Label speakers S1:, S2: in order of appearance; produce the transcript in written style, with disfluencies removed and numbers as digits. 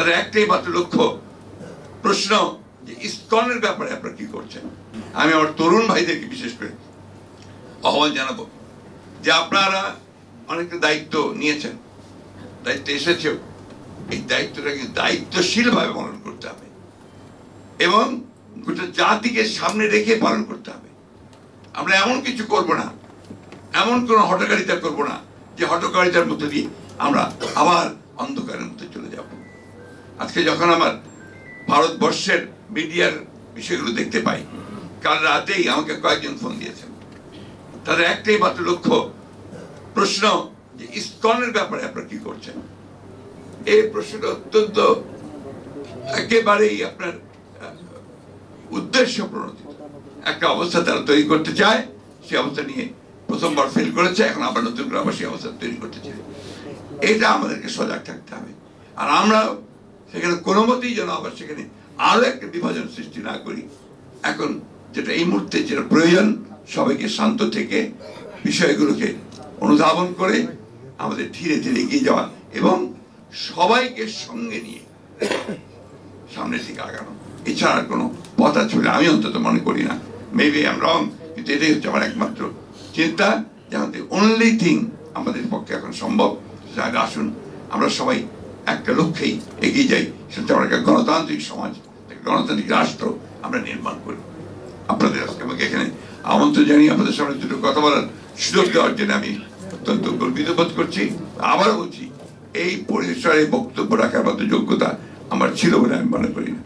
S1: তাদের একটাই মাত্র লক্ষ্য, প্রশ্ন যে ইসকনের ব্যাপারে আপনারা কি করছেন। আমি আমার তরুণ ভাইদেরকে বিশেষ করে আহ্বান জানাবো যে আপনারা অনেকটা দায়িত্ব নিয়েছেন, দায়িত্ব এসেছেও, এই দায়িত্বটাকে দায়িত্বশীল ভাবে পালন করতে হবে এবং গোটা জাতিকে সামনে রেখে পালন করতে হবে। আমরা এমন কিছু করব না, এমন কোন হঠকারিতা করব না যে হঠকারিতার মধ্যে দিয়ে আমরা আবার অন্ধকারের মধ্যে চলে যাব। আজকে যখন আমার ভারতবর্ষের মিডিয়ার বিষয়গুলো দেখতে পাই, কাল রাতেই আমাকে কয়েকজন ফোন দিয়েছেন, তাদের একটাই মাত্র লক্ষ্য, প্রশ্ন যে ইসকনের ব্যাপারে আপনারা কি করছেন। এই প্রশ্নটা অত্যন্ত একেবারেই আপনার উদ্দেশ্য প্রণোদিত একটা অবস্থা তারা তৈরি করতে চায়। সেই অবস্থা নিয়ে প্রথমবার ফেল করেছে, এখন আবার নতুন করে আবার সেই অবস্থা তৈরি করতে চায়। এটা আমাদেরকে সজাগ থাকতে হবে। আর আমরা সেখানে কোনো মতেই যেন আবার সেখানে আরো একটা বিভাজন সৃষ্টি না করি। এখন যেটা এই মুহূর্তে যেটা প্রয়োজন, সবাইকে শান্ত থেকে বিষয়গুলোকে অনুধাবন করে আমাদের ধীরে ধীরে এগিয়ে যাওয়া এবং সবাইকে সঙ্গে নিয়ে সামনের দিকে আগানো। এছাড়া কোনো পথ আছে বলে আমি অন্তত মনে করি না। মেবি আই এম রং, কিন্তু এটাই হচ্ছে আমার একমাত্র চিন্তা, যে আমাদের অনলি থিং আমাদের পক্ষে এখন সম্ভব। আসুন আমরা সবাই একটা লক্ষ্যেই এগিয়ে যাই, সেটা আমরা একটা গণতান্ত্রিক সমাজ, গণতান্ত্রিক রাষ্ট্র আমরা নির্মাণ করি। আপনাদের আজকে আমাকে এখানে আমন্ত্রণ জানিয়ে আপনাদের সামনে দুটো কথা বলার সুযোগ দেওয়ার জন্য আমি অত্যন্ত গর্বিত বোধ করছি। আবারও বলছি, এই পরিসরে বক্তব্য রাখার মতো যোগ্যতা আমার ছিল বলে আমি মনে করি না।